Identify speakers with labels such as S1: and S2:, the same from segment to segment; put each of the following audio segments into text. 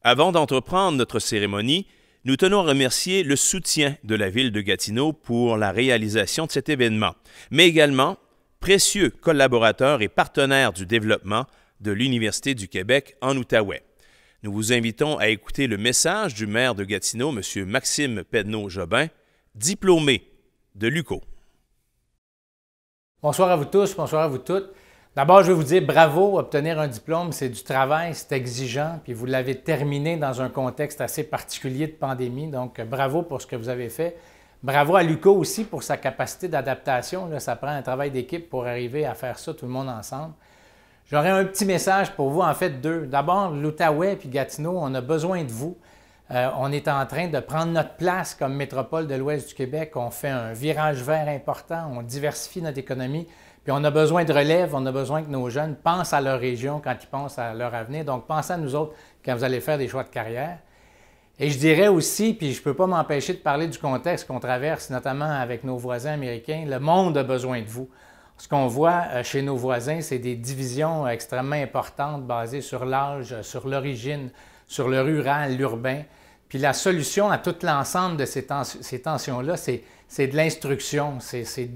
S1: Avant d'entreprendre notre cérémonie, nous tenons à remercier le soutien de la Ville de Gatineau pour la réalisation de cet événement, mais également précieux collaborateurs et partenaires du développement de l'Université du Québec en Outaouais. Nous vous invitons à écouter le message du maire de Gatineau, M. Maxime Pedneau-Jobin, diplômé de l'UQO.
S2: Bonsoir à vous tous, bonsoir à vous toutes. D'abord, je vais vous dire bravo, obtenir un diplôme, c'est du travail, c'est exigeant, puis vous l'avez terminé dans un contexte assez particulier de pandémie, donc bravo pour ce que vous avez fait. Bravo à l'UQO aussi pour sa capacité d'adaptation. Là, ça prend un travail d'équipe pour arriver à faire ça tout le monde ensemble. J'aurais un petit message pour vous, en fait deux. D'abord, l'Outaouais puis Gatineau, on a besoin de vous. On est en train de prendre notre place comme métropole de l'Ouest du Québec. On fait un virage vert important, on diversifie notre économie. Puis on a besoin de relève, on a besoin que nos jeunes pensent à leur région quand ils pensent à leur avenir. Donc, pensez à nous autres quand vous allez faire des choix de carrière. Et je dirais aussi, puis je ne peux pas m'empêcher de parler du contexte qu'on traverse, notamment avec nos voisins américains, le monde a besoin de vous. Ce qu'on voit chez nos voisins, c'est des divisions extrêmement importantes basées sur l'âge, sur l'origine, sur le rural, l'urbain. Puis la solution à tout l'ensemble de ces tensions-là, c'est de l'instruction, c'est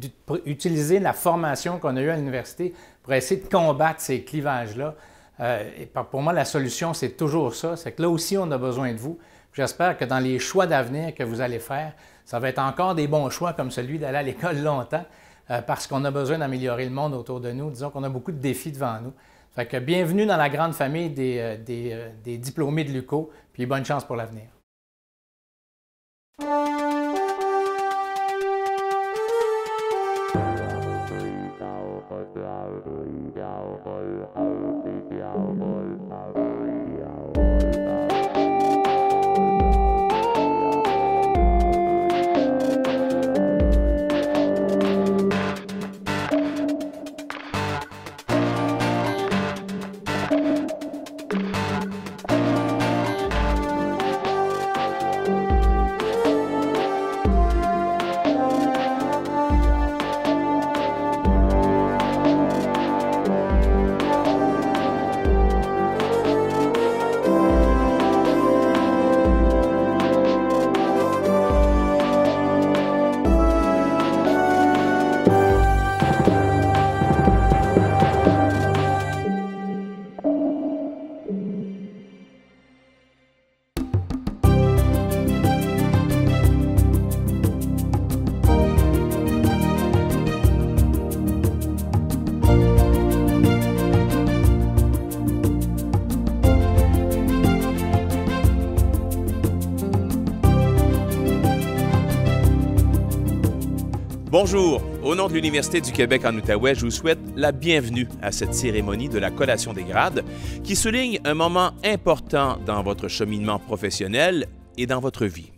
S2: d'utiliser la formation qu'on a eue à l'université pour essayer de combattre ces clivages-là. Et pour moi, la solution, c'est toujours ça. C'est que là aussi, on a besoin de vous. J'espère que dans les choix d'avenir que vous allez faire, ça va être encore des bons choix comme celui d'aller à l'école longtemps parce qu'on a besoin d'améliorer le monde autour de nous. Disons qu'on a beaucoup de défis devant nous. Fait que bienvenue dans la grande famille des diplômés de l'UQO, puis bonne chance pour l'avenir.
S1: Bonjour, au nom de l'Université du Québec en Outaouais, je vous souhaite la bienvenue à cette cérémonie de la collation des grades qui souligne un moment important dans votre cheminement professionnel et dans votre vie.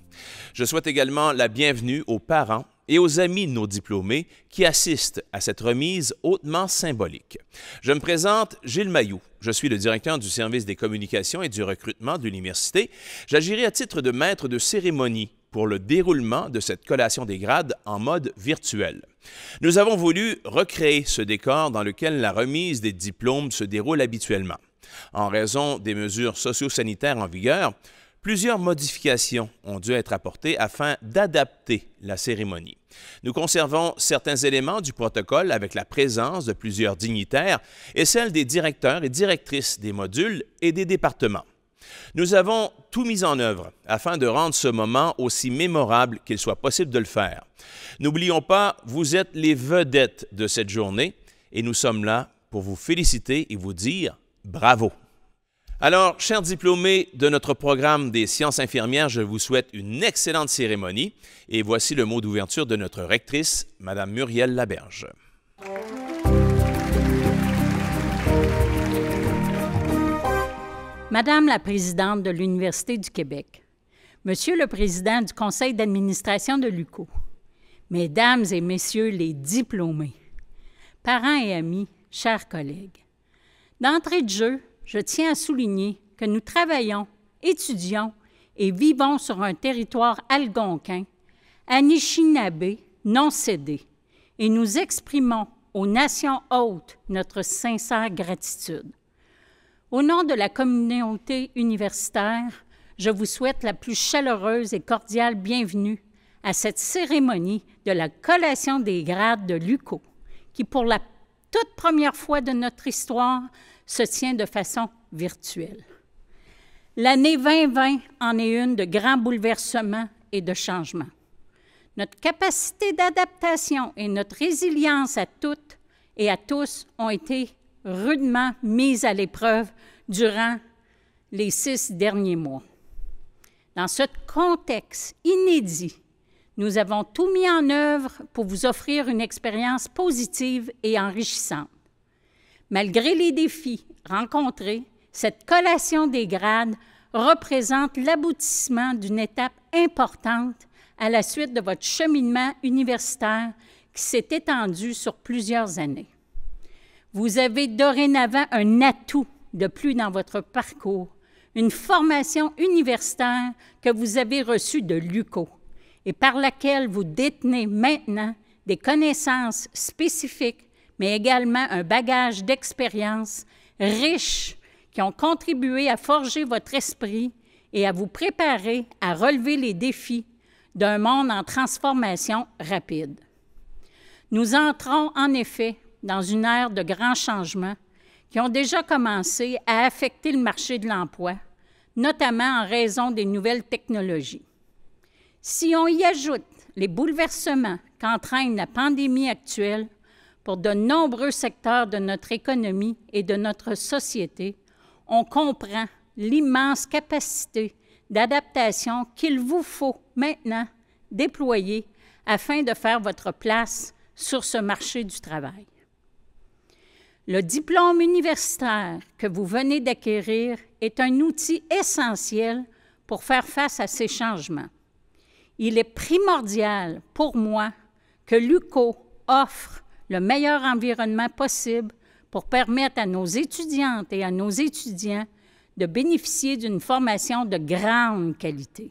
S1: Je souhaite également la bienvenue aux parents et aux amis de nos diplômés qui assistent à cette remise hautement symbolique. Je me présente Gilles Mailloux. Je suis le directeur du service des communications et du recrutement de l'Université. J'agirai à titre de maître de cérémonie pour le déroulement de cette collation des grades en mode virtuel. Nous avons voulu recréer ce décor dans lequel la remise des diplômes se déroule habituellement. En raison des mesures socio-sanitaires en vigueur, plusieurs modifications ont dû être apportées afin d'adapter la cérémonie. Nous conservons certains éléments du protocole avec la présence de plusieurs dignitaires et celle des directeurs et directrices des modules et des départements. Nous avons tout mis en œuvre afin de rendre ce moment aussi mémorable qu'il soit possible de le faire. N'oublions pas, vous êtes les vedettes de cette journée et nous sommes là pour vous féliciter et vous dire bravo. Alors, chers diplômés de notre programme des sciences infirmières, je vous souhaite une excellente cérémonie et voici le mot d'ouverture de notre rectrice, Mme Muriel Laberge.
S3: Madame la présidente de l'Université du Québec, Monsieur le président du conseil d'administration de l'UQO, Mesdames et Messieurs les diplômés, parents et amis, chers collègues, d'entrée de jeu, je tiens à souligner que nous travaillons, étudions et vivons sur un territoire algonquin, anishinabé, non cédé, et nous exprimons aux nations hôtes notre sincère gratitude. Au nom de la communauté universitaire, je vous souhaite la plus chaleureuse et cordiale bienvenue à cette cérémonie de la collation des grades de l'UQO, qui, pour la toute première fois de notre histoire, se tient de façon virtuelle. L'année 2020 en est une de grands bouleversements et de changements. Notre capacité d'adaptation et notre résilience à toutes et à tous ont été rudement mises à l'épreuve durant les 6 derniers mois. Dans ce contexte inédit, nous avons tout mis en œuvre pour vous offrir une expérience positive et enrichissante. Malgré les défis rencontrés, cette collation des grades représente l'aboutissement d'une étape importante à la suite de votre cheminement universitaire qui s'est étendu sur plusieurs années. Vous avez dorénavant un atout de plus dans votre parcours, une formation universitaire que vous avez reçue de l'UQO et par laquelle vous détenez maintenant des connaissances spécifiques, mais également un bagage d'expérience riche qui ont contribué à forger votre esprit et à vous préparer à relever les défis d'un monde en transformation rapide. Nous entrons en effet dans une ère de grands changements qui ont déjà commencé à affecter le marché de l'emploi, notamment en raison des nouvelles technologies. Si on y ajoute les bouleversements qu'entraîne la pandémie actuelle pour de nombreux secteurs de notre économie et de notre société, on comprend l'immense capacité d'adaptation qu'il vous faut maintenant déployer afin de faire votre place sur ce marché du travail. Le diplôme universitaire que vous venez d'acquérir est un outil essentiel pour faire face à ces changements. Il est primordial pour moi que l'UQO offre le meilleur environnement possible pour permettre à nos étudiantes et à nos étudiants de bénéficier d'une formation de grande qualité.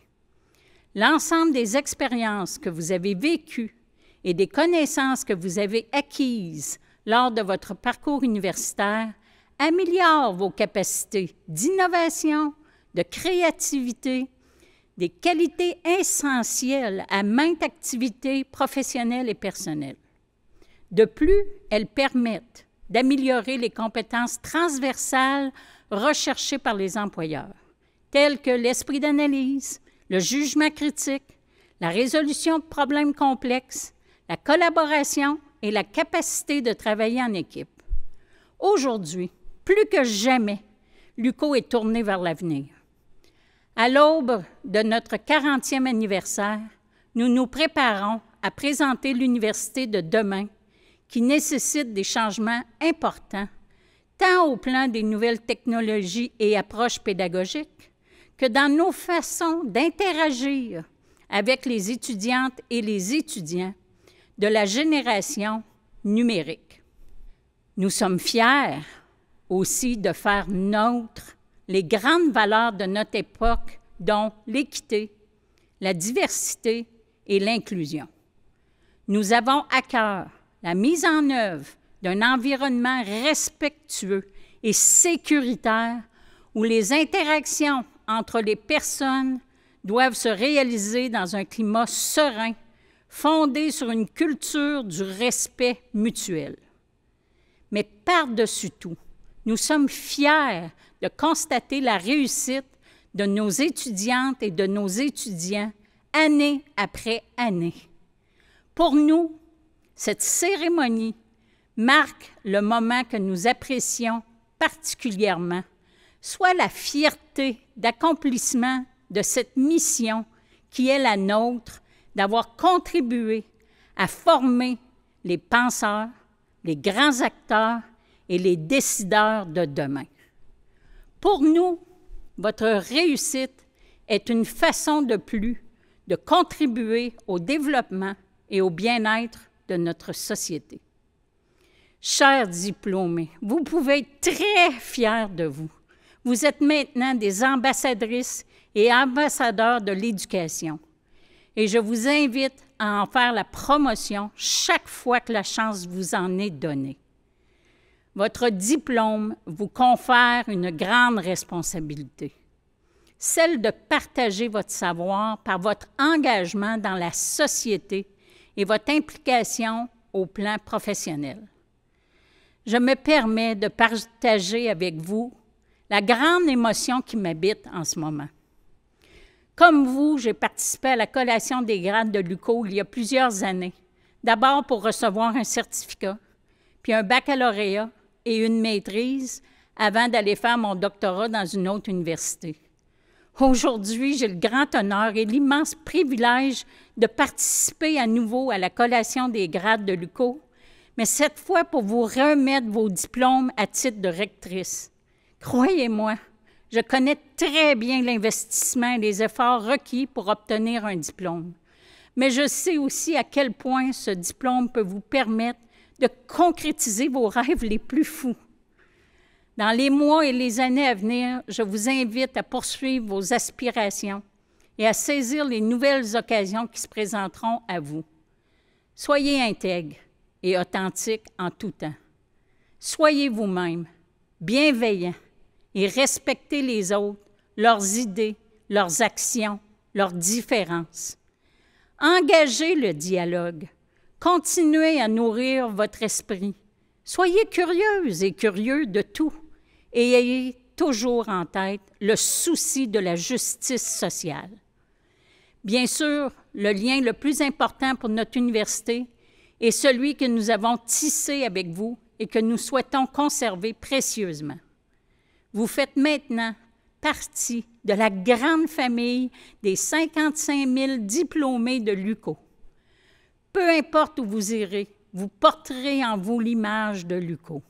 S3: L'ensemble des expériences que vous avez vécues et des connaissances que vous avez acquises lors de votre parcours universitaire améliorent vos capacités d'innovation, de créativité, des qualités essentielles à maintes activités professionnelles et personnelles. De plus, elles permettent d'améliorer les compétences transversales recherchées par les employeurs, telles que l'esprit d'analyse, le jugement critique, la résolution de problèmes complexes, la collaboration et la capacité de travailler en équipe. Aujourd'hui, plus que jamais, l'UQO est tourné vers l'avenir. À l'aube de notre 40e anniversaire, nous nous préparons à présenter l'université de demain qui nécessite des changements importants, tant au plan des nouvelles technologies et approches pédagogiques que dans nos façons d'interagir avec les étudiantes et les étudiants de la génération numérique. Nous sommes fiers aussi de faire nôtres les grandes valeurs de notre époque, dont l'équité, la diversité et l'inclusion. Nous avons à cœur la mise en œuvre d'un environnement respectueux et sécuritaire où les interactions entre les personnes doivent se réaliser dans un climat serein, fondé sur une culture du respect mutuel. Mais par-dessus tout, nous sommes fiers de constater la réussite de nos étudiantes et de nos étudiants année après année. Pour nous, cette cérémonie marque le moment que nous apprécions particulièrement, soit la fierté d'accomplissement de cette mission qui est la nôtre, d'avoir contribué à former les penseurs, les grands acteurs et les décideurs de demain. Pour nous, votre réussite est une façon de plus de contribuer au développement et au bien-être de notre société. Chers diplômés, vous pouvez être très fiers de vous. Vous êtes maintenant des ambassadrices et ambassadeurs de l'éducation. Et je vous invite à en faire la promotion chaque fois que la chance vous en est donnée. votre diplôme vous confère une grande responsabilité, celle de partager votre savoir par votre engagement dans la société et votre implication au plan professionnel. Je me permets de partager avec vous la grande émotion qui m'habite en ce moment. Comme vous, j'ai participé à la collation des grades de l'UQO il y a plusieurs années, d'abord pour recevoir un certificat, puis un baccalauréat et une maîtrise avant d'aller faire mon doctorat dans une autre université. Aujourd'hui, j'ai le grand honneur et l'immense privilège de participer à nouveau à la collation des grades de l'UQO, mais cette fois pour vous remettre vos diplômes à titre de rectrice. Croyez-moi, je connais très bien l'investissement et les efforts requis pour obtenir un diplôme, mais je sais aussi à quel point ce diplôme peut vous permettre de concrétiser vos rêves les plus fous. Dans les mois et les années à venir, je vous invite à poursuivre vos aspirations et à saisir les nouvelles occasions qui se présenteront à vous. Soyez intègre et authentique en tout temps. Soyez vous-même, bienveillant et respectez les autres, leurs idées, leurs actions, leurs différences. Engagez le dialogue. Continuez à nourrir votre esprit. Soyez curieuse et curieux de tout et ayez toujours en tête le souci de la justice sociale. Bien sûr, le lien le plus important pour notre université est celui que nous avons tissé avec vous et que nous souhaitons conserver précieusement. Vous faites maintenant partie de la grande famille des 55 000 diplômés de l'UQO. Peu importe où vous irez, vous porterez en vous l'image de l'UQO.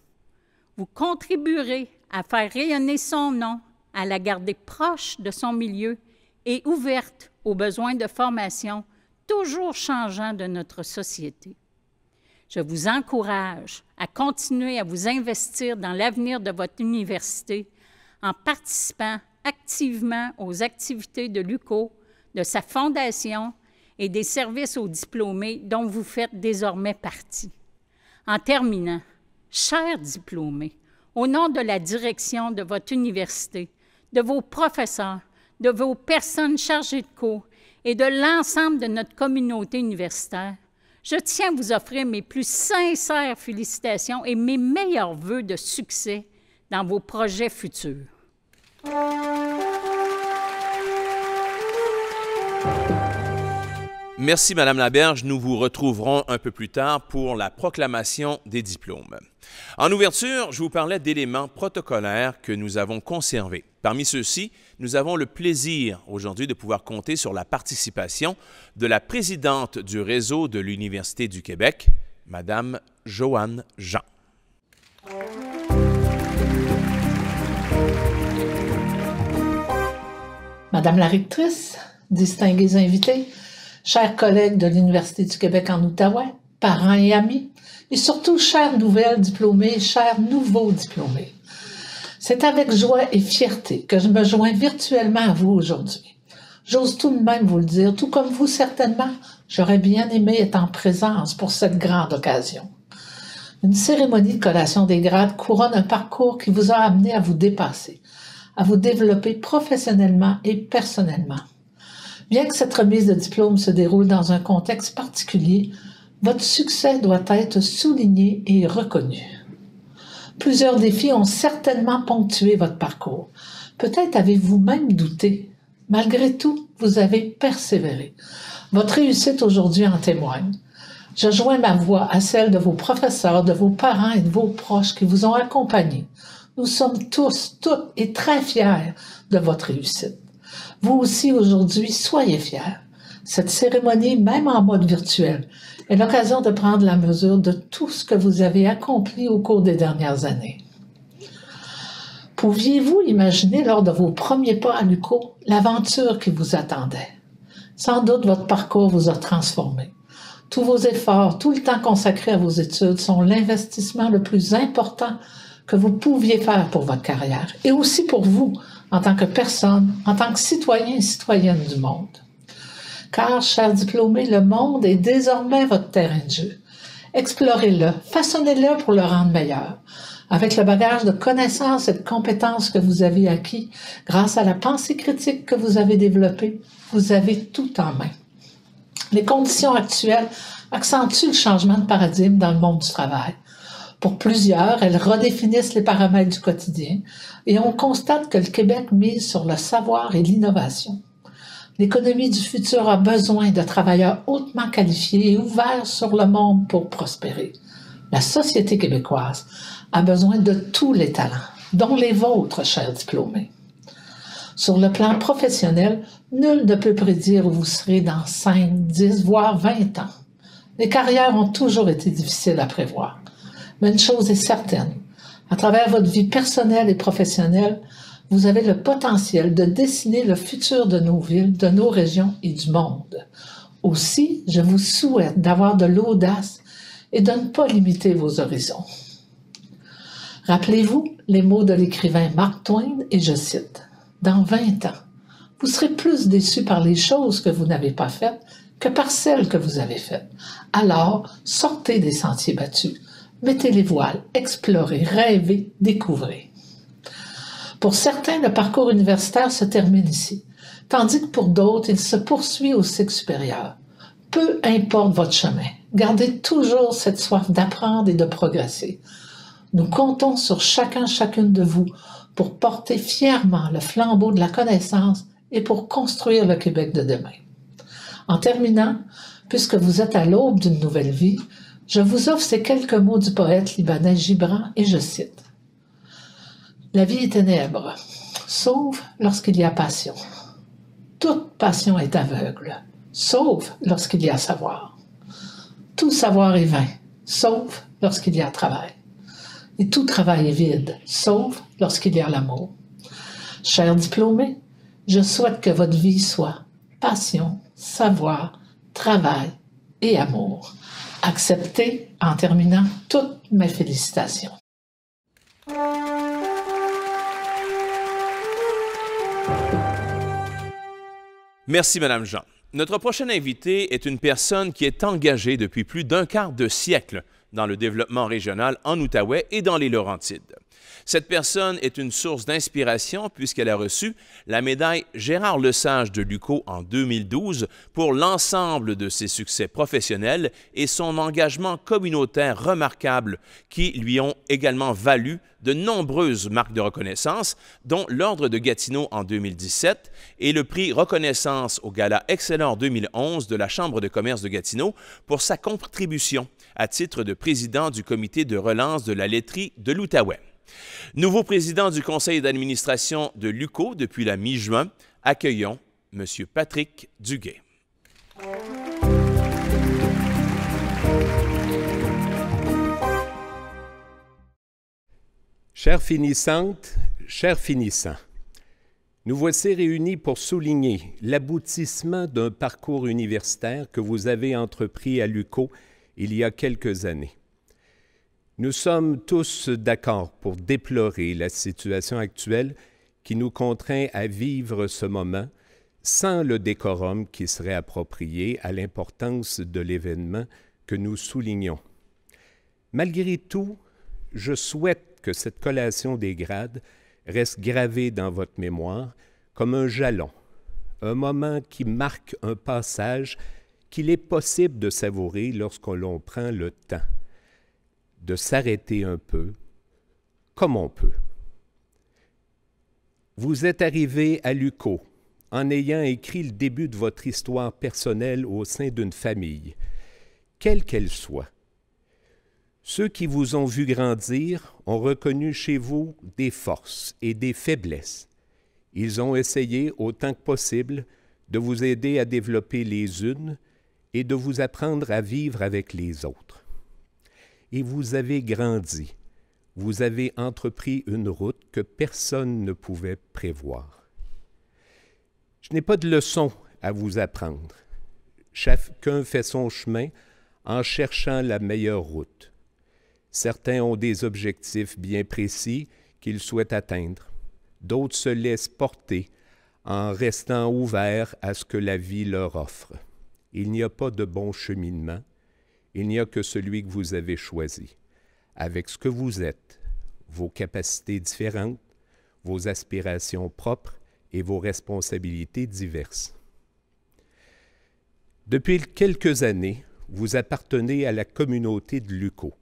S3: Vous contribuerez à faire rayonner son nom, à la garder proche de son milieu et ouverte aux besoins de formation toujours changeants de notre société. Je vous encourage à continuer à vous investir dans l'avenir de votre université en participant activement aux activités de l'UQO, de sa fondation et des services aux diplômés dont vous faites désormais partie. En terminant, chers diplômés, au nom de la direction de votre université, de vos professeurs, de vos personnes chargées de cours et de l'ensemble de notre communauté universitaire, je tiens à vous offrir mes plus sincères félicitations et mes meilleurs vœux de succès dans vos projets futurs.
S1: Merci, Madame Laberge. Nous vous retrouverons un peu plus tard pour la proclamation des diplômes. En ouverture, je vous parlais d'éléments protocolaires que nous avons conservés. Parmi ceux-ci, nous avons le plaisir aujourd'hui de pouvoir compter sur la participation de la présidente du réseau de l'Université du Québec, Madame Joanne Jean.
S4: Madame la rectrice, distingués invités, chers collègues de l'Université du Québec en Outaouais, parents et amis, et surtout chères nouvelles diplômées, chers nouveaux diplômés. C'est avec joie et fierté que je me joins virtuellement à vous aujourd'hui. J'ose tout de même vous le dire, tout comme vous certainement, j'aurais bien aimé être en présence pour cette grande occasion. Une cérémonie de collation des grades couronne un parcours qui vous a amené à vous dépasser, à vous développer professionnellement et personnellement. Bien que cette remise de diplôme se déroule dans un contexte particulier, votre succès doit être souligné et reconnu. Plusieurs défis ont certainement ponctué votre parcours. Peut-être avez-vous même douté. Malgré tout, vous avez persévéré. Votre réussite aujourd'hui en témoigne. Je joins ma voix à celle de vos professeurs, de vos parents et de vos proches qui vous ont accompagnés. Nous sommes tous, toutes et très fiers de votre réussite. Vous aussi, aujourd'hui, soyez fiers. Cette cérémonie, même en mode virtuel, est l'occasion de prendre la mesure de tout ce que vous avez accompli au cours des dernières années. Pouviez-vous imaginer lors de vos premiers pas à l'UQO l'aventure qui vous attendait? Sans doute votre parcours vous a transformé. Tous vos efforts, tout le temps consacré à vos études sont l'investissement le plus important que vous pouviez faire pour votre carrière et aussi pour vous en tant que personne, en tant que citoyen et citoyenne du monde. Car, chers diplômés, le monde est désormais votre terrain de jeu. Explorez-le, façonnez-le pour le rendre meilleur. Avec le bagage de connaissances et de compétences que vous avez acquis grâce à la pensée critique que vous avez développée, vous avez tout en main. Les conditions actuelles accentuent le changement de paradigme dans le monde du travail. Pour plusieurs, elles redéfinissent les paramètres du quotidien et on constate que le Québec mise sur le savoir et l'innovation. L'économie du futur a besoin de travailleurs hautement qualifiés et ouverts sur le monde pour prospérer. La société québécoise a besoin de tous les talents, dont les vôtres, chers diplômés. Sur le plan professionnel, nul ne peut prédire où vous serez dans 5, 10, voire 20 ans. Les carrières ont toujours été difficiles à prévoir. Mais une chose est certaine, à travers votre vie personnelle et professionnelle, vous avez le potentiel de dessiner le futur de nos villes, de nos régions et du monde. Aussi, je vous souhaite d'avoir de l'audace et de ne pas limiter vos horizons. Rappelez-vous les mots de l'écrivain Mark Twain, et je cite, « Dans 20 ans, vous serez plus déçus par les choses que vous n'avez pas faites que par celles que vous avez faites. Alors, sortez des sentiers battus. Mettez les voiles, explorez, rêvez, découvrez. » Pour certains, le parcours universitaire se termine ici, tandis que pour d'autres, il se poursuit au cycle supérieur. Peu importe votre chemin, gardez toujours cette soif d'apprendre et de progresser. Nous comptons sur chacune de vous pour porter fièrement le flambeau de la connaissance et pour construire le Québec de demain. En terminant, puisque vous êtes à l'aube d'une nouvelle vie, je vous offre ces quelques mots du poète libanais Gibran et je cite. « La vie est ténèbre, sauf lorsqu'il y a passion. Toute passion est aveugle, sauf lorsqu'il y a savoir. Tout savoir est vain, sauf lorsqu'il y a travail. Et tout travail est vide, sauf lorsqu'il y a l'amour. Chers diplômés, je souhaite que votre vie soit passion, savoir, travail et amour. Acceptez, en terminant, toutes mes félicitations.
S1: Merci, Madame Jean. Notre prochaine invitée est une personne qui est engagée depuis plus d'un quart de siècle dans le développement régional en Outaouais et dans les Laurentides. Cette personne est une source d'inspiration puisqu'elle a reçu la médaille Gérard Lesage de l'UQO en 2012 pour l'ensemble de ses succès professionnels et son engagement communautaire remarquable qui lui ont également valu de nombreuses marques de reconnaissance, dont l'Ordre de Gatineau en 2017 et le prix Reconnaissance au Gala Excellent 2011 de la Chambre de commerce de Gatineau pour sa contribution à titre de président du comité de relance de la laiterie de l'Outaouais. Nouveau président du conseil d'administration de l'UQO depuis la mi-juin, accueillons M. Patrick Duguay.
S5: Chères finissantes, chers finissants, nous voici réunis pour souligner l'aboutissement d'un parcours universitaire que vous avez entrepris à l'UQO il y a quelques années. Nous sommes tous d'accord pour déplorer la situation actuelle qui nous contraint à vivre ce moment sans le décorum qui serait approprié à l'importance de l'événement que nous soulignons. Malgré tout, je souhaite que cette collation des grades reste gravée dans votre mémoire comme un jalon, un moment qui marque un passage qu'il est possible de savourer lorsque l'on prend le temps de s'arrêter un peu, comme on peut. Vous êtes arrivé à l'UQO en ayant écrit le début de votre histoire personnelle au sein d'une famille, quelle qu'elle soit. Ceux qui vous ont vu grandir ont reconnu chez vous des forces et des faiblesses. Ils ont essayé, autant que possible, de vous aider à développer les unes et de vous apprendre à vivre avec les autres. Et vous avez grandi, vous avez entrepris une route que personne ne pouvait prévoir. Je n'ai pas de leçon à vous apprendre. Chacun fait son chemin en cherchant la meilleure route. Certains ont des objectifs bien précis qu'ils souhaitent atteindre. D'autres se laissent porter en restant ouverts à ce que la vie leur offre. Il n'y a pas de bon cheminement. Il n'y a que celui que vous avez choisi. Avec ce que vous êtes, vos capacités différentes, vos aspirations propres et vos responsabilités diverses. Depuis quelques années, vous appartenez à la communauté de l'UQO.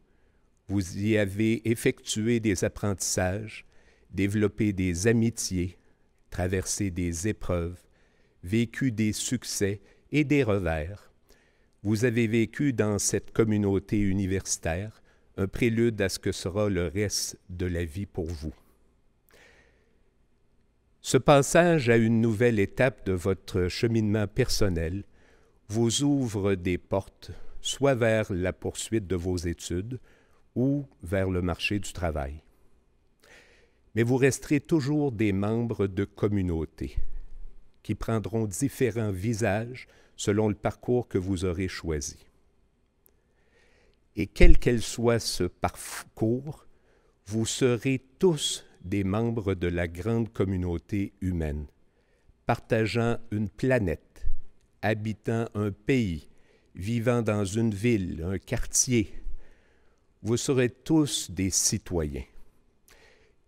S5: Vous y avez effectué des apprentissages, développé des amitiés, traversé des épreuves, vécu des succès et des revers. Vous avez vécu dans cette communauté universitaire un prélude à ce que sera le reste de la vie pour vous. Ce passage à une nouvelle étape de votre cheminement personnel vous ouvre des portes, soit vers la poursuite de vos études ou vers le marché du travail. Mais vous resterez toujours des membres de communautés qui prendront différents visages selon le parcours que vous aurez choisi. Et quel qu'elle soit ce parcours, vous serez tous des membres de la grande communauté humaine, partageant une planète, habitant un pays, vivant dans une ville, un quartier. Vous serez tous des citoyens.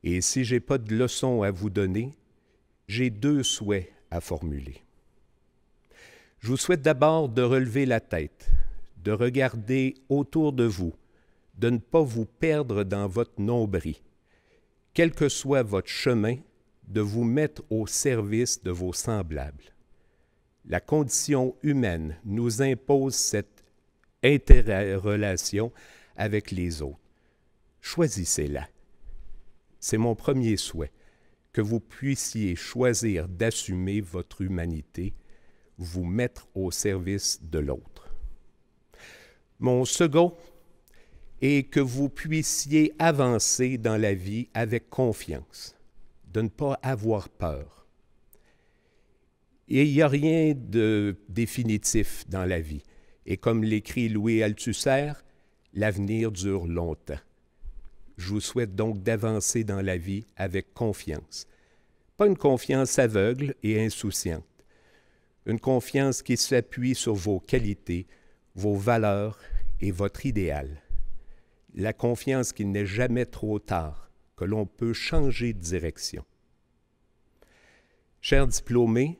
S5: Et si je n'ai pas de leçon à vous donner, j'ai 2 souhaits à formuler. Je vous souhaite d'abord de relever la tête, de regarder autour de vous, de ne pas vous perdre dans votre nombril. Quel que soit votre chemin, de vous mettre au service de vos semblables. La condition humaine nous impose cette interrelation avec les autres. Choisissez-la. C'est mon premier souhait, que vous puissiez choisir d'assumer votre humanité, vous mettre au service de l'autre. Mon second est que vous puissiez avancer dans la vie avec confiance, de ne pas avoir peur. Et il n'y a rien de définitif dans la vie. Et comme l'écrit Louis Althusser, l'avenir dure longtemps. Je vous souhaite donc d'avancer dans la vie avec confiance. Pas une confiance aveugle et insouciante. Une confiance qui s'appuie sur vos qualités, vos valeurs et votre idéal. La confiance qu'il n'est jamais trop tard, que l'on peut changer de direction. Chers diplômés,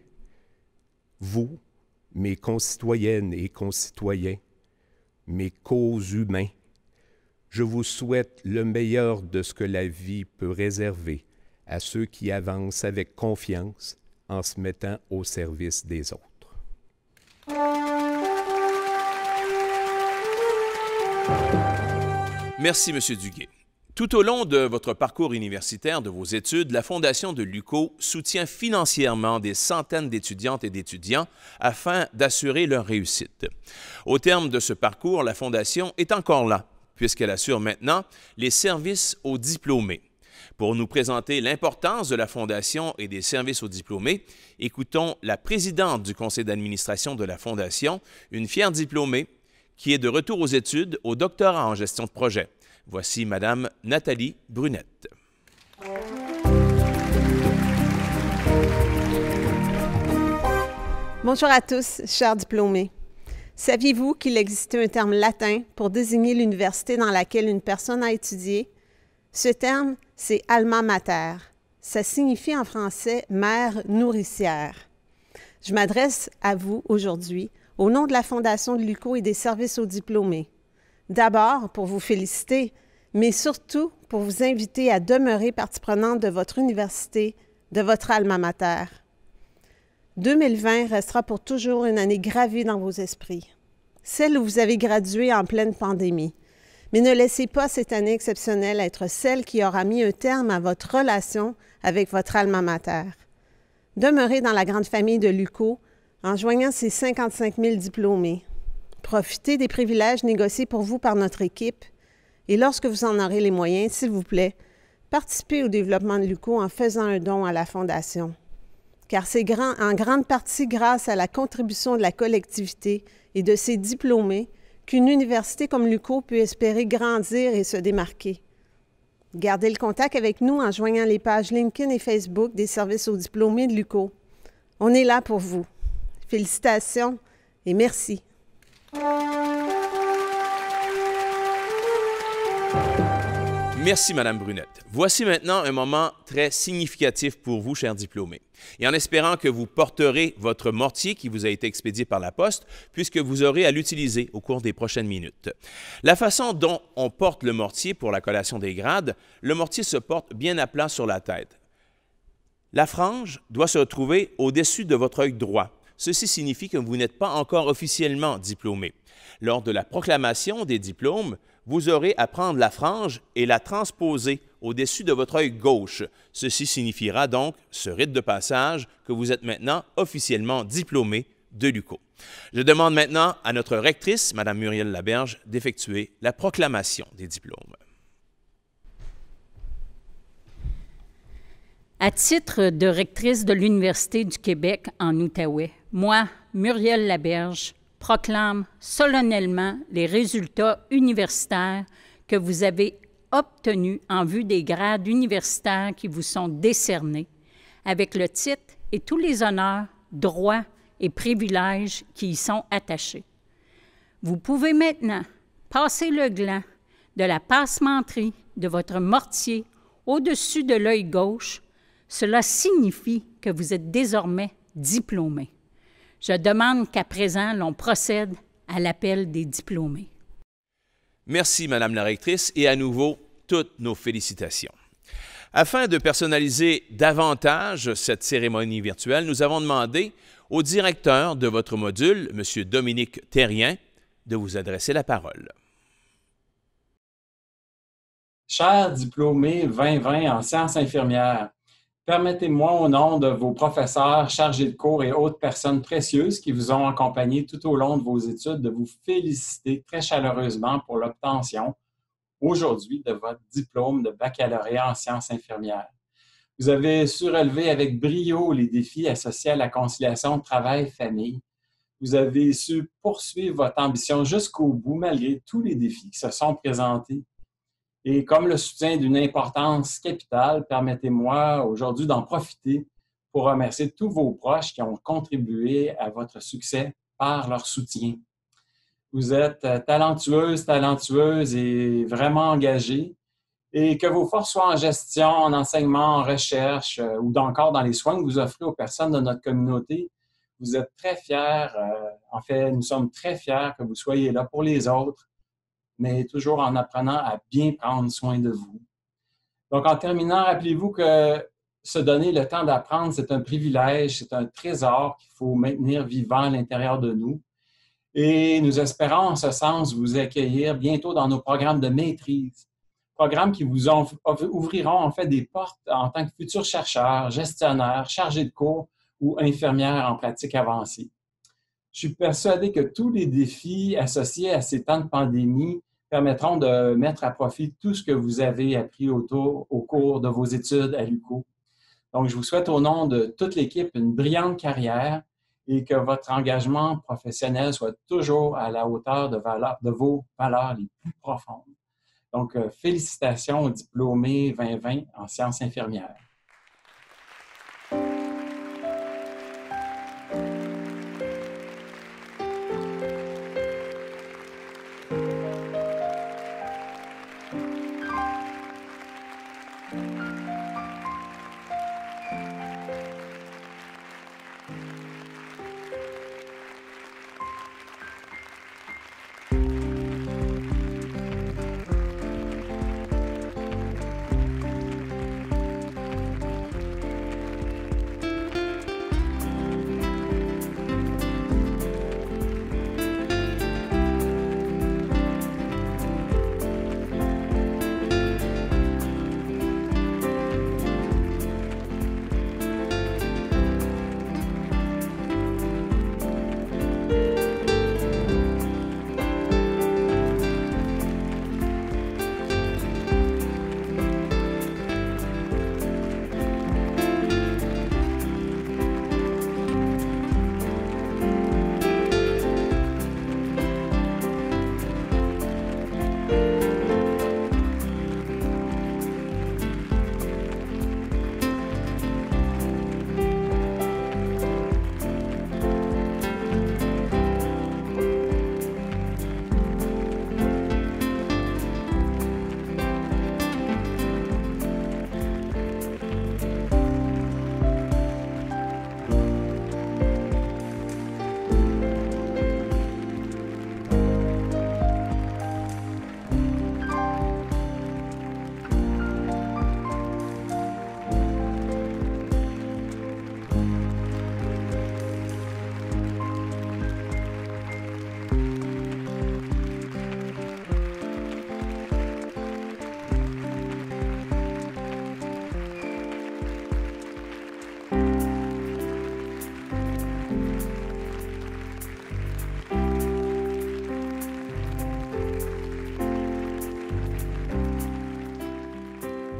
S5: vous, mes concitoyennes et concitoyens, mes co-humains, je vous souhaite le meilleur de ce que la vie peut réserver à ceux qui avancent avec confiance en se mettant au service des autres.
S1: Merci, M. Duguay. Tout au long de votre parcours universitaire, de vos études, la Fondation de l'UQO soutient financièrement des centaines d'étudiantes et d'étudiants afin d'assurer leur réussite. Au terme de ce parcours, la Fondation est encore là, puisqu'elle assure maintenant les services aux diplômés. Pour nous présenter l'importance de la Fondation et des services aux diplômés, écoutons la présidente du conseil d'administration de la Fondation, une fière diplômée qui est de retour aux études au doctorat en gestion de projet. Voici Mme Nathalie Brunette.
S6: Bonjour à tous, chers diplômés. Saviez-vous qu'il existait un terme latin pour désigner l'université dans laquelle une personne a étudié? Ce terme, c'est « alma mater ». Ça signifie en français « mère nourricière ». Je m'adresse à vous aujourd'hui au nom de la Fondation de l'UQO et des services aux diplômés. D'abord, pour vous féliciter, mais surtout pour vous inviter à demeurer partie prenante de votre université, de votre alma mater. 2020 restera pour toujours une année gravée dans vos esprits, celle où vous avez gradué en pleine pandémie. Mais ne laissez pas cette année exceptionnelle être celle qui aura mis un terme à votre relation avec votre alma mater. Demeurez dans la grande famille de l'UQO en joignant ces 55 000 diplômés. Profitez des privilèges négociés pour vous par notre équipe et lorsque vous en aurez les moyens, s'il vous plaît, participez au développement de l'UQO en faisant un don à la Fondation. Car c'est en grande partie grâce à la contribution de la collectivité et de ses diplômés qu'une université comme l'UQO peut espérer grandir et se démarquer. Gardez le contact avec nous en joignant les pages LinkedIn et Facebook des services aux diplômés de l'UQO. On est là pour vous. Félicitations et merci.
S1: Merci, Madame Brunette. Voici maintenant un moment très significatif pour vous, chers diplômés. Et en espérant que vous porterez votre mortier qui vous a été expédié par la poste, puisque vous aurez à l'utiliser au cours des prochaines minutes. La façon dont on porte le mortier pour la collation des grades, le mortier se porte bien à plat sur la tête. La frange doit se retrouver au-dessus de votre œil droit. Ceci signifie que vous n'êtes pas encore officiellement diplômé. Lors de la proclamation des diplômes, vous aurez à prendre la frange et la transposer au-dessus de votre œil gauche. Ceci signifiera donc, ce rite de passage, que vous êtes maintenant officiellement diplômé de l'UQO. Je demande maintenant à notre rectrice, Mme Muriel Laberge, d'effectuer la proclamation des diplômes.
S3: À titre de rectrice de l'Université du Québec en Outaouais, moi, Muriel Laberge, proclame solennellement les résultats universitaires que vous avez obtenus en vue des grades universitaires qui vous sont décernés, avec le titre et tous les honneurs, droits et privilèges qui y sont attachés. Vous pouvez maintenant passer le gland de la passementerie de votre mortier au-dessus de l'œil gauche. Cela signifie que vous êtes désormais diplômé. Je demande qu'à présent, l'on procède à l'appel des diplômés.
S1: Merci, Madame la rectrice, et à nouveau, toutes nos félicitations. Afin de personnaliser davantage cette cérémonie virtuelle, nous avons demandé au directeur de votre module, M. Dominique Thérien, de vous adresser la parole.
S7: Chers diplômés 2020 en sciences infirmières, permettez-moi, au nom de vos professeurs, chargés de cours et autres personnes précieuses qui vous ont accompagné tout au long de vos études, de vous féliciter très chaleureusement pour l'obtention, aujourd'hui, de votre diplôme de baccalauréat en sciences infirmières. Vous avez su relever avec brio les défis associés à la conciliation travail-famille. Vous avez su poursuivre votre ambition jusqu'au bout, malgré tous les défis qui se sont présentés. Et comme le soutien d'une importance capitale, permettez-moi aujourd'hui d'en profiter pour remercier tous vos proches qui ont contribué à votre succès par leur soutien. Vous êtes talentueuses et vraiment engagées, et que vos forces soient en gestion, en enseignement, en recherche ou encore dans les soins que vous offrez aux personnes de notre communauté, vous êtes très fiers, en fait, nous sommes très fiers que vous soyez là pour les autres, mais toujours en apprenant à bien prendre soin de vous. Donc, en terminant, rappelez-vous que se donner le temps d'apprendre, c'est un privilège, c'est un trésor qu'il faut maintenir vivant à l'intérieur de nous. Et nous espérons, en ce sens, vous accueillir bientôt dans nos programmes de maîtrise. Programmes qui vous ouvriront en fait des portes en tant que futurs chercheurs, gestionnaires, chargés de cours ou infirmières en pratique avancée. Je suis persuadé que tous les défis associés à ces temps de pandémie permettront de mettre à profit tout ce que vous avez appris au cours de vos études à l'UQO. Donc, je vous souhaite au nom de toute l'équipe une brillante carrière et que votre engagement professionnel soit toujours à la hauteur de vos valeurs les plus profondes. Donc, félicitations aux diplômés 2020 en sciences infirmières.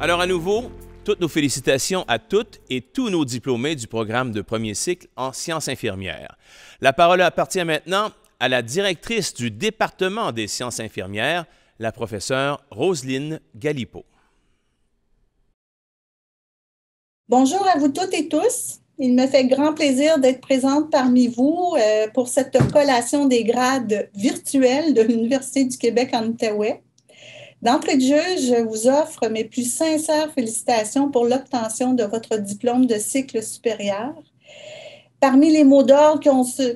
S1: Alors à nouveau, toutes nos félicitations à toutes et tous nos diplômés du programme de premier cycle en sciences infirmières. La parole appartient maintenant à la directrice du département des sciences infirmières, la professeure Roselyne Galipeau.
S8: Bonjour à vous toutes et tous. Il me fait grand plaisir d'être présente parmi vous pour cette collation des grades virtuels de l'Université du Québec en Outaouais. D'entrée de jeu, je vous offre mes plus sincères félicitations pour l'obtention de votre diplôme de cycle supérieur. Parmi les mots d'ordre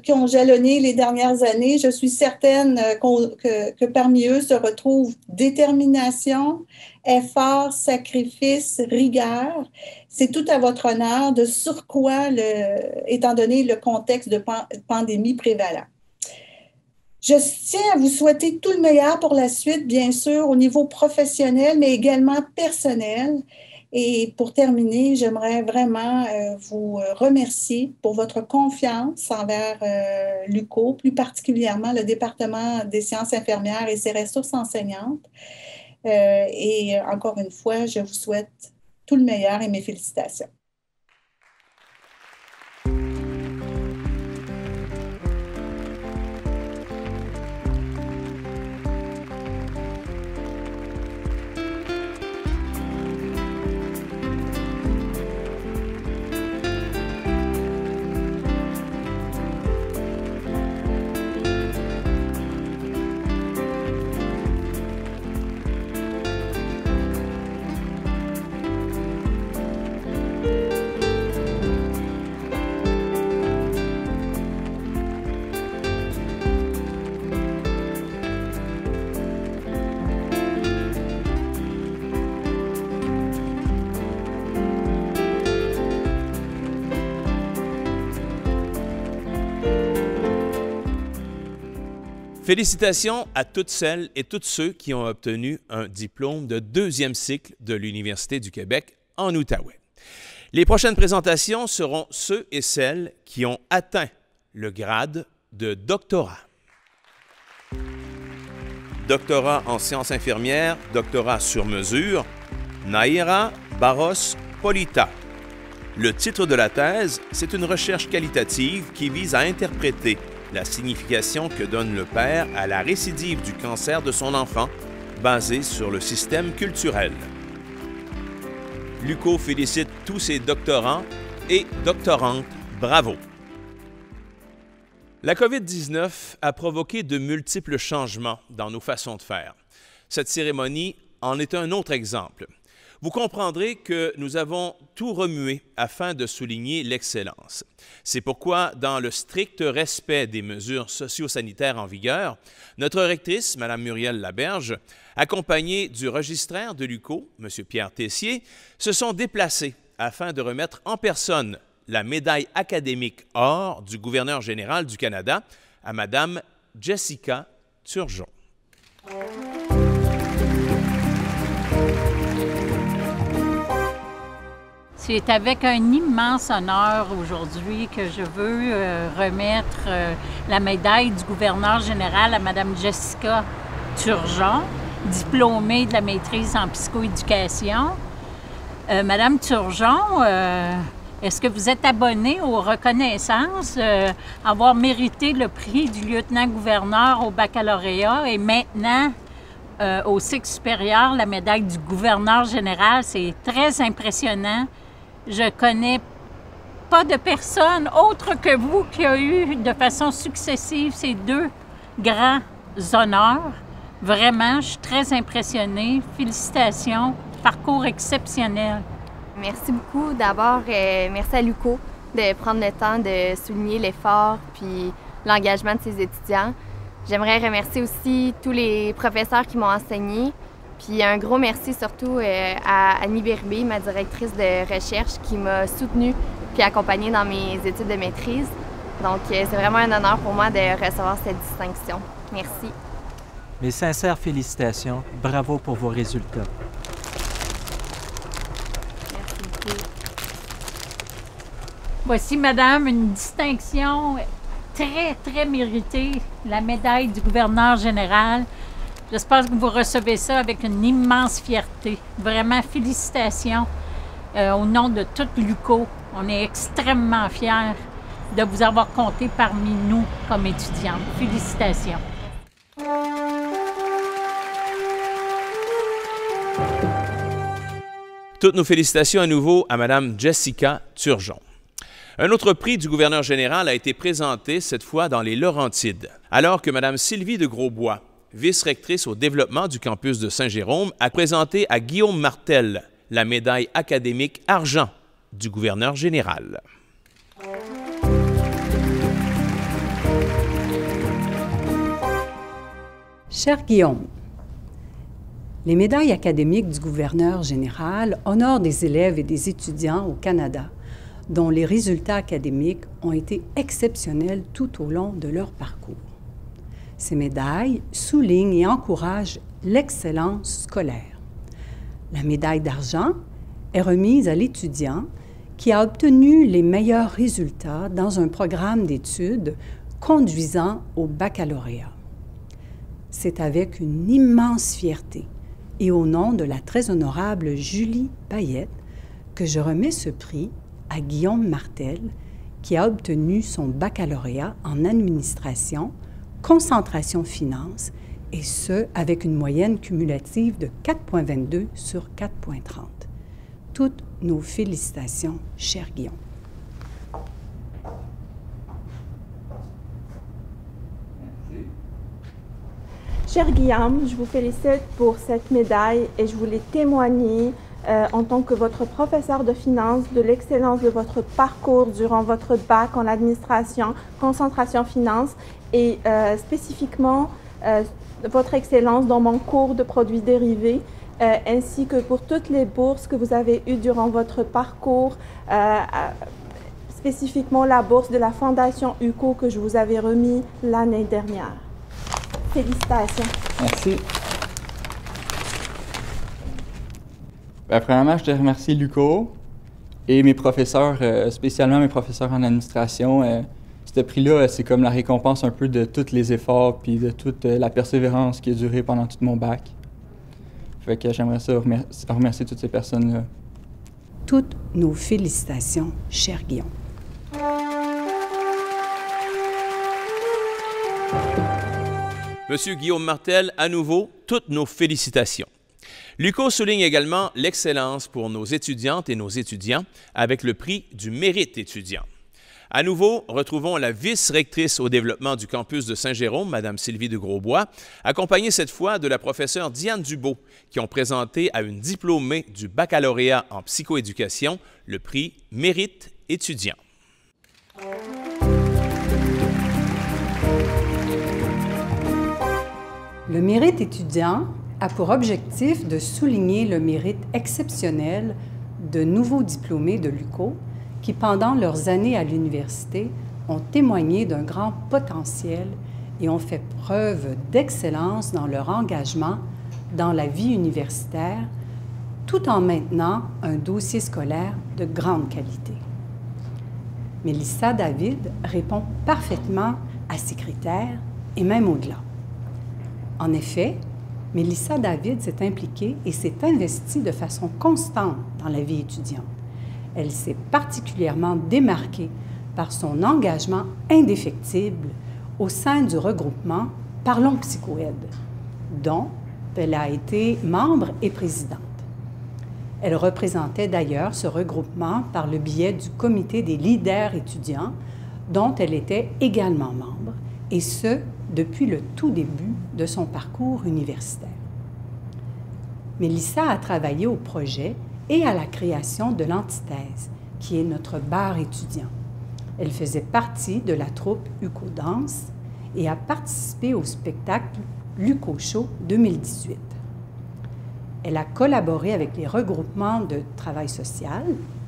S8: qui ont jalonné les dernières années, je suis certaine que parmi eux se retrouvent détermination, effort, sacrifice, rigueur. C'est tout à votre honneur, de surcroît, étant donné le contexte de pandémie prévalant. Je tiens à vous souhaiter tout le meilleur pour la suite, bien sûr, au niveau professionnel, mais également personnel. Et pour terminer, j'aimerais vraiment vous remercier pour votre confiance envers l'UQO, plus particulièrement le département des sciences infirmières et ses ressources enseignantes. Et encore une fois, je vous souhaite tout le meilleur et mes félicitations.
S1: Félicitations à toutes celles et tous ceux qui ont obtenu un diplôme de deuxième cycle de l'Université du Québec en Outaouais. Les prochaines présentations seront ceux et celles qui ont atteint le grade de doctorat. Doctorat en sciences infirmières, doctorat sur mesure, Naira Barros Polita. Le titre de la thèse, c'est une recherche qualitative qui vise à interpréter la signification que donne le père à la récidive du cancer de son enfant, basée sur le système culturel. L'UQO félicite tous ses doctorants et doctorantes. Bravo! La COVID-19 a provoqué de multiples changements dans nos façons de faire. Cette cérémonie en est un autre exemple. Vous comprendrez que nous avons tout remué afin de souligner l'excellence. C'est pourquoi, dans le strict respect des mesures socio-sanitaires en vigueur, notre rectrice, Mme Muriel Laberge, accompagnée du registraire de l'UQO, M. Pierre Tessier, se sont déplacés afin de remettre en personne la médaille académique or du gouverneur général du Canada à Mme Jessica Turgeon.
S3: C'est avec un immense honneur aujourd'hui que je veux remettre la médaille du gouverneur général à Mme Jessica Turgeon, diplômée de la maîtrise en psychoéducation. Mme Turgeon, est-ce que vous êtes abonnée aux reconnaissances, avoir mérité le prix du lieutenant-gouverneur au baccalauréat et maintenant au cycle supérieur, la médaille du gouverneur général? C'est très impressionnant. Je connais pas de personne autre que vous qui a eu de façon successive ces deux grands honneurs. Vraiment, je suis très impressionnée. Félicitations, parcours exceptionnel.
S9: Merci beaucoup. D'abord, merci à l'UQO de prendre le temps de souligner l'effort puis l'engagement de ses étudiants. J'aimerais remercier aussi tous les professeurs qui m'ont enseigné. Puis un gros merci surtout à Annie Berbé, ma directrice de recherche, qui m'a soutenue puis accompagnée dans mes études de maîtrise. Donc c'est vraiment un honneur pour moi de recevoir cette distinction. Merci.
S10: Mes sincères félicitations. Bravo pour vos résultats.
S9: Merci beaucoup.
S3: Voici, madame, une distinction très, très méritée, la médaille du gouverneur général. J'espère que vous recevez ça avec une immense fierté. Vraiment, félicitations au nom de toute l'UQO. On est extrêmement fiers de vous avoir compté parmi nous comme étudiantes. Félicitations.
S1: Toutes nos félicitations à nouveau à Mme Jessica Turgeon. Un autre prix du gouverneur général a été présenté, cette fois dans les Laurentides, alors que Mme Sylvie de Grosbois, vice-rectrice au développement du campus de Saint-Jérôme, a présenté à Guillaume Martel la médaille académique argent du gouverneur général.
S11: Cher Guillaume, les médailles académiques du gouverneur général honorent des élèves et des étudiants au Canada dont les résultats académiques ont été exceptionnels tout au long de leur parcours. Ces médailles soulignent et encouragent l'excellence scolaire. La médaille d'argent est remise à l'étudiant qui a obtenu les meilleurs résultats dans un programme d'études conduisant au baccalauréat. C'est avec une immense fierté et au nom de la très honorable Julie Payette que je remets ce prix à Guillaume Martel, qui a obtenu son baccalauréat en administration, concentration finance, et ce, avec une moyenne cumulative de 4,22 sur 4,30. Toutes nos félicitations, cher Guillaume.
S12: Cher Guillaume, je vous félicite pour cette médaille et je voulais témoigner en tant que votre professeur de finance de l'excellence de votre parcours durant votre bac en administration, concentration finance et spécifiquement votre excellence dans mon cours de produits dérivés ainsi que pour toutes les bourses que vous avez eues durant votre parcours, spécifiquement la bourse de la Fondation UQO que je vous avais remis l'année dernière. Félicitations.
S13: Merci. Premièrement, je te remercie l'UQO et mes professeurs, spécialement mes professeurs en administration. Ce prix-là, c'est comme la récompense un peu de tous les efforts puis de toute la persévérance qui a duré pendant tout mon bac. Fait que j'aimerais ça remercier toutes ces personnes-là.
S11: Toutes nos félicitations, cher Guillaume.
S1: Monsieur Guillaume Martel, à nouveau, toutes nos félicitations. L'UQO souligne également l'excellence pour nos étudiantes et nos étudiants avec le prix du mérite étudiant. À nouveau, retrouvons la vice-rectrice au développement du campus de Saint-Jérôme, Mme Sylvie de Grosbois, accompagnée cette fois de la professeure Diane Dubeau, qui ont présenté à une diplômée du baccalauréat en psychoéducation le prix Mérite étudiant.
S11: Le mérite étudiant a pour objectif de souligner le mérite exceptionnel de nouveaux diplômés de l'UQO qui, pendant leurs années à l'université, ont témoigné d'un grand potentiel et ont fait preuve d'excellence dans leur engagement dans la vie universitaire, tout en maintenant un dossier scolaire de grande qualité. Mélissa David répond parfaitement à ces critères et même au-delà. En effet, Mélissa David s'est impliquée et s'est investie de façon constante dans la vie étudiante. Elle s'est particulièrement démarquée par son engagement indéfectible au sein du regroupement Parlons Psychoède, dont elle a été membre et présidente. Elle représentait d'ailleurs ce regroupement par le biais du comité des leaders étudiants, dont elle était également membre, et ce, depuis le tout début de son parcours universitaire. Mélissa a travaillé au projet et à la création de l'Antithèse, qui est notre bar étudiant. Elle faisait partie de la troupe UQO Danse et a participé au spectacle l'UQO Show 2018. Elle a collaboré avec les regroupements de travail social,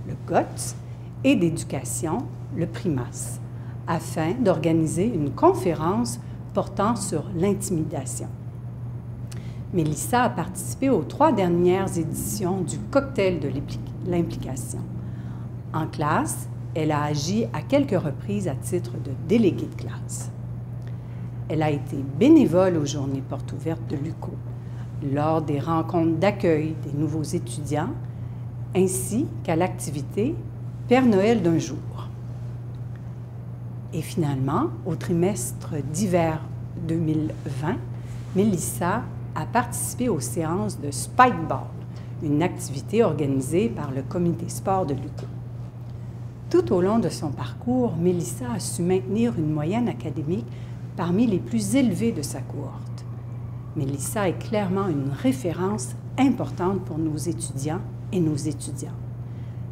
S11: le GOTS, et d'éducation, le PRIMAS, afin d'organiser une conférence portant sur l'intimidation. Mélissa a participé aux 3 dernières éditions du Cocktail de l'implication. En classe, elle a agi à quelques reprises à titre de déléguée de classe. Elle a été bénévole aux Journées portes ouvertes de l'UQO, lors des rencontres d'accueil des nouveaux étudiants, ainsi qu'à l'activité Père Noël d'un jour. Et finalement, au trimestre d'hiver 2020, Mélissa a participé aux séances de Spikeball, une activité organisée par le comité sport de l'UQO. Tout au long de son parcours, Mélissa a su maintenir une moyenne académique parmi les plus élevées de sa cohorte. Mélissa est clairement une référence importante pour nos étudiants et nos étudiantes.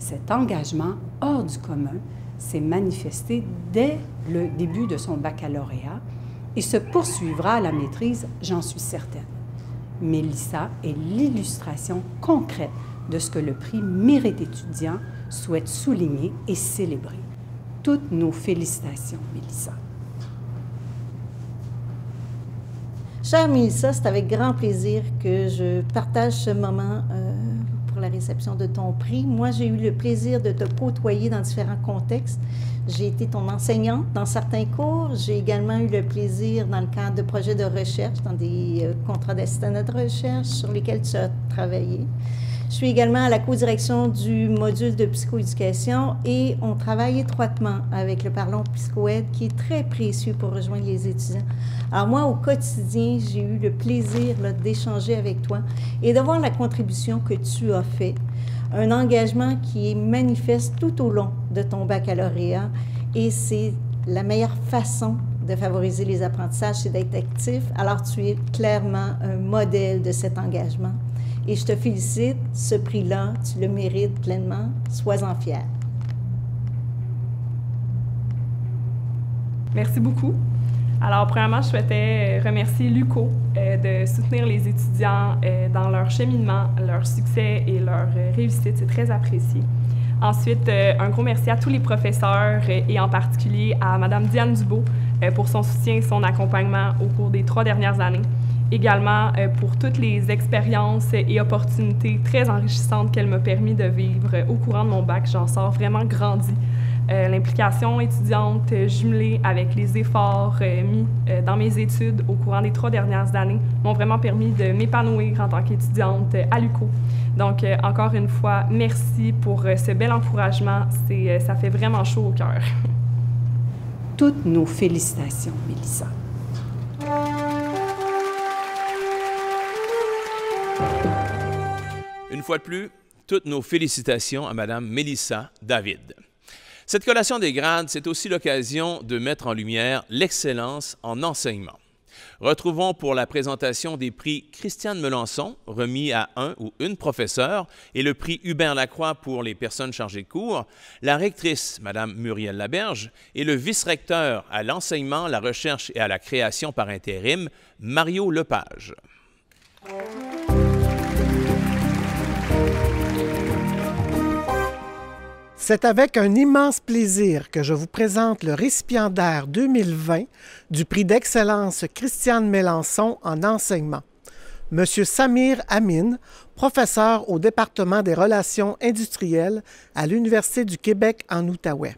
S11: Cet engagement hors du commun s'est manifesté dès le début de son baccalauréat et se poursuivra à la maîtrise, j'en suis certaine. Mélissa est l'illustration concrète de ce que le prix Mérite étudiant souhaite souligner et célébrer. Toutes nos félicitations, Mélissa.
S14: Chère Mélissa, c'est avec grand plaisir que je partage ce moment pour la réception de ton prix. Moi, j'ai eu le plaisir de te côtoyer dans différents contextes. J'ai été ton enseignante dans certains cours. J'ai également eu le plaisir, dans le cadre de projets de recherche, dans des contrats d'assistant de recherche sur lesquels tu as travaillé. Je suis également à la co-direction du module de psychoéducation et on travaille étroitement avec le Parlons Psychoède qui est très précieux pour rejoindre les étudiants. Alors moi, au quotidien, j'ai eu le plaisir d'échanger avec toi et de voir la contribution que tu as faite. Un engagement qui est manifeste tout au long de ton baccalauréat et c'est la meilleure façon de favoriser les apprentissages, c'est d'être actif. Alors tu es clairement un modèle de cet engagement. Et je te félicite, ce prix-là, tu le mérites pleinement, sois-en fier.
S15: Merci beaucoup. Alors, premièrement, je souhaitais remercier l'UQO de soutenir les étudiants dans leur cheminement, leur succès et leur réussite. C'est très apprécié. Ensuite, un gros merci à tous les professeurs et en particulier à Mme Diane Dubo pour son soutien et son accompagnement au cours des 3 dernières années. Également pour toutes les expériences et opportunités très enrichissantes qu'elle m'a permis de vivre au courant de mon bac. J'en sors vraiment grandi. L'implication étudiante jumelée avec les efforts mis dans mes études au courant des 3 dernières années m'ont vraiment permis de m'épanouir en tant qu'étudiante à l'UQO. Donc, encore une fois, merci pour ce bel encouragement. Ça fait vraiment chaud au cœur.
S11: Toutes nos félicitations, Mélissa.
S1: Une fois de plus, toutes nos félicitations à Mme Mélissa David. Cette collation des grades, c'est aussi l'occasion de mettre en lumière l'excellence en enseignement. Retrouvons pour la présentation des prix Christiane Melançon, remis à un ou une professeure, et le prix Hubert Lacroix pour les personnes chargées de cours, la rectrice, Mme Muriel Laberge, et le vice-recteur à l'enseignement, la recherche et à la création par intérim, Mario Lepage.
S16: C'est avec un immense plaisir que je vous présente le récipiendaire 2020 du prix d'excellence Christiane Melançon en enseignement, M. Samir Amin, professeur au département des relations industrielles à l'Université du Québec en Outaouais.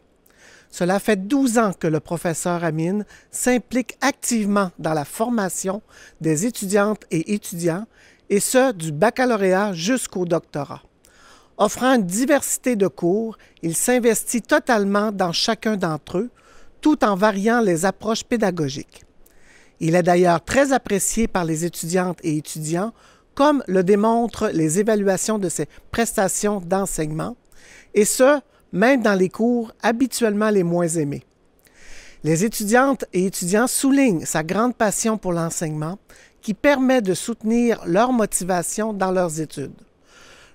S16: Cela fait 12 ans que le professeur Amin s'implique activement dans la formation des étudiantes et étudiants, et ce, du baccalauréat jusqu'au doctorat. Offrant une diversité de cours, il s'investit totalement dans chacun d'entre eux, tout en variant les approches pédagogiques. Il est d'ailleurs très apprécié par les étudiantes et étudiants, comme le démontrent les évaluations de ses prestations d'enseignement, et ce, même dans les cours habituellement les moins aimés. Les étudiantes et étudiants soulignent sa grande passion pour l'enseignement, qui permet de soutenir leur motivation dans leurs études.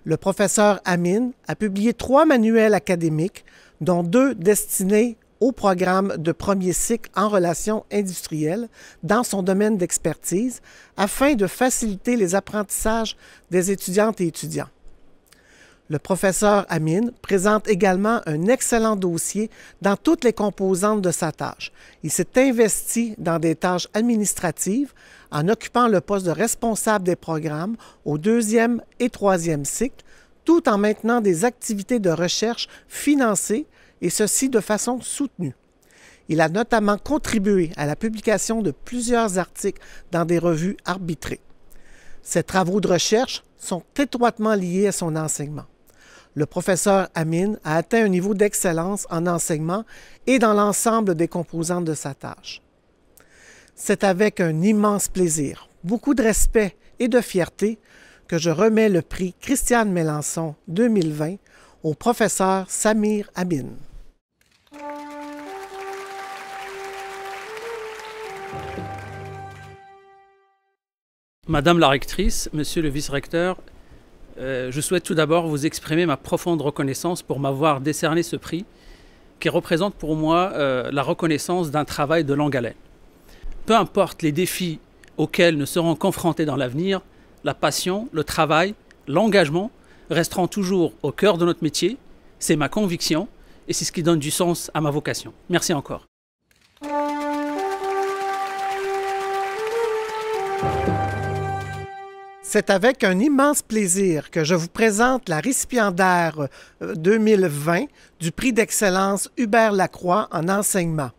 S16: Le professeur Amin a publié 3 manuels académiques, dont 2 destinés au programme de premier cycle en relations industrielles dans son domaine d'expertise, afin de faciliter les apprentissages des étudiantes et étudiants. Le professeur Amin présente également un excellent dossier dans toutes les composantes de sa tâche. Il s'est investi dans des tâches administratives en occupant le poste de responsable des programmes au 2e et 3e cycle, tout en maintenant des activités de recherche financées, et ceci de façon soutenue. Il a notamment contribué à la publication de plusieurs articles dans des revues arbitrées. Ses travaux de recherche sont étroitement liés à son enseignement. Le professeur Amin a atteint un niveau d'excellence en enseignement et dans l'ensemble des composantes de sa tâche. C'est avec un immense plaisir, beaucoup de respect et de fierté que je remets le prix Christiane Mélençon 2020 au professeur Samir Amin.
S17: Madame la rectrice, monsieur le vice-recteur, je souhaite tout d'abord vous exprimer ma profonde reconnaissance pour m'avoir décerné ce prix qui représente pour moi la reconnaissance d'un travail de longue haleine. Peu importe les défis auxquels nous serons confrontés dans l'avenir, la passion, le travail, l'engagement resteront toujours au cœur de notre métier. C'est ma conviction et c'est ce qui donne du sens à ma vocation. Merci encore.
S16: C'est avec un immense plaisir que je vous présente la récipiendaire 2020 du prix d'excellence Hubert Lacroix en enseignement,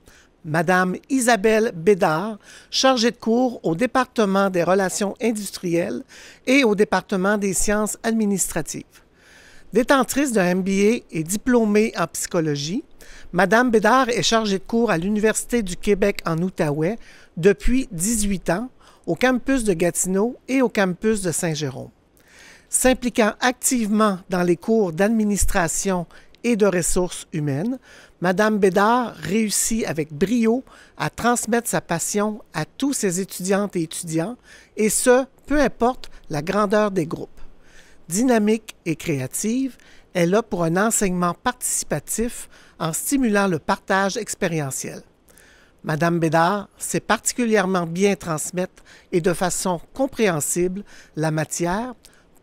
S16: Madame Isabelle Bédard, chargée de cours au département des relations industrielles et au département des sciences administratives. Détentrice d'un MBA et diplômée en psychologie, Madame Bédard est chargée de cours à l'Université du Québec en Outaouais depuis 18 ans, au campus de Gatineau et au campus de Saint-Jérôme. S'impliquant activement dans les cours d'administration et de ressources humaines, Madame Bédard réussit avec brio à transmettre sa passion à tous ses étudiantes et étudiants, et ce, peu importe la grandeur des groupes. Dynamique et créative, elle a pour un enseignement participatif en stimulant le partage expérientiel. Madame Bédard sait particulièrement bien transmettre et de façon compréhensible la matière,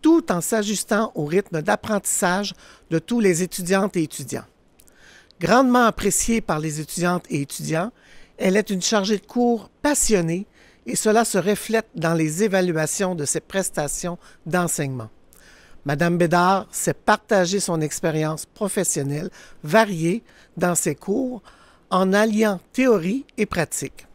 S16: tout en s'ajustant au rythme d'apprentissage de tous les étudiantes et étudiants. Grandement appréciée par les étudiantes et étudiants, elle est une chargée de cours passionnée et cela se reflète dans les évaluations de ses prestations d'enseignement. Madame Bédard sait partager son expérience professionnelle variée dans ses cours en alliant théorie et pratique.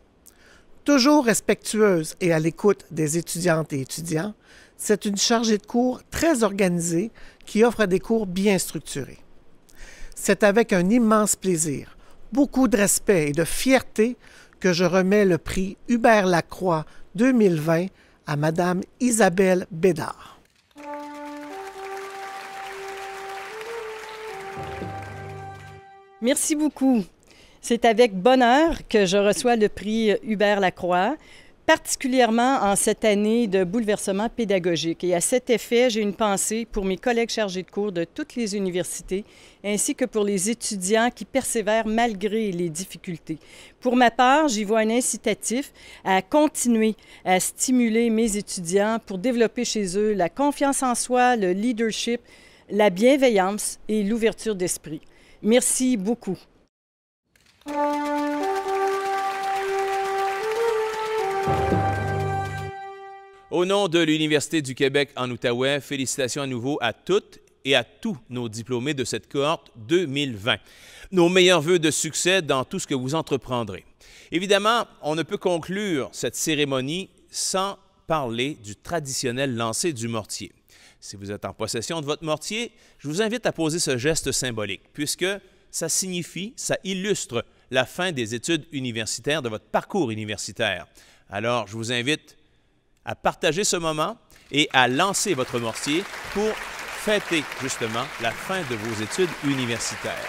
S16: Toujours respectueuse et à l'écoute des étudiantes et étudiants, c'est une chargée de cours très organisée qui offre des cours bien structurés. C'est avec un immense plaisir, beaucoup de respect et de fierté que je remets le prix Hubert Lacroix 2020 à Madame Isabelle Bédard.
S18: Merci beaucoup. C'est avec bonheur que je reçois le prix Hubert Lacroix, particulièrement en cette année de bouleversement pédagogique. Et à cet effet, j'ai une pensée pour mes collègues chargés de cours de toutes les universités, ainsi que pour les étudiants qui persévèrent malgré les difficultés. Pour ma part, j'y vois un incitatif à continuer à stimuler mes étudiants pour développer chez eux la confiance en soi, le leadership, la bienveillance et l'ouverture d'esprit. Merci beaucoup.
S1: Au nom de l'Université du Québec en Outaouais, félicitations à nouveau à toutes et à tous nos diplômés de cette cohorte 2020. Nos meilleurs vœux de succès dans tout ce que vous entreprendrez. Évidemment, on ne peut conclure cette cérémonie sans parler du traditionnel lancer du mortier. Si vous êtes en possession de votre mortier, je vous invite à poser ce geste symbolique, puisque ça signifie, ça illustre la fin des études universitaires, de votre parcours universitaire. Alors, je vous invite à partager ce moment et à lancer votre mortier pour fêter justement la fin de vos études universitaires.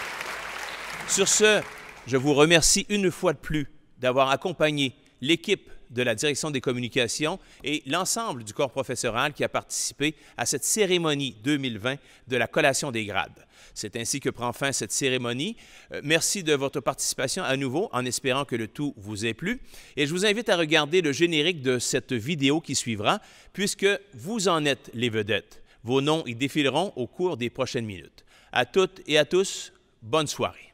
S1: Sur ce, je vous remercie une fois de plus d'avoir accompagné l'équipe de la Direction des communications et l'ensemble du corps professoral qui a participé à cette cérémonie 2020 de la collation des grades. C'est ainsi que prend fin cette cérémonie. Merci de votre participation à nouveau, en espérant que le tout vous ait plu. Et je vous invite à regarder le générique de cette vidéo qui suivra, puisque vous en êtes les vedettes. Vos noms y défileront au cours des prochaines minutes. À toutes et à tous, bonne soirée.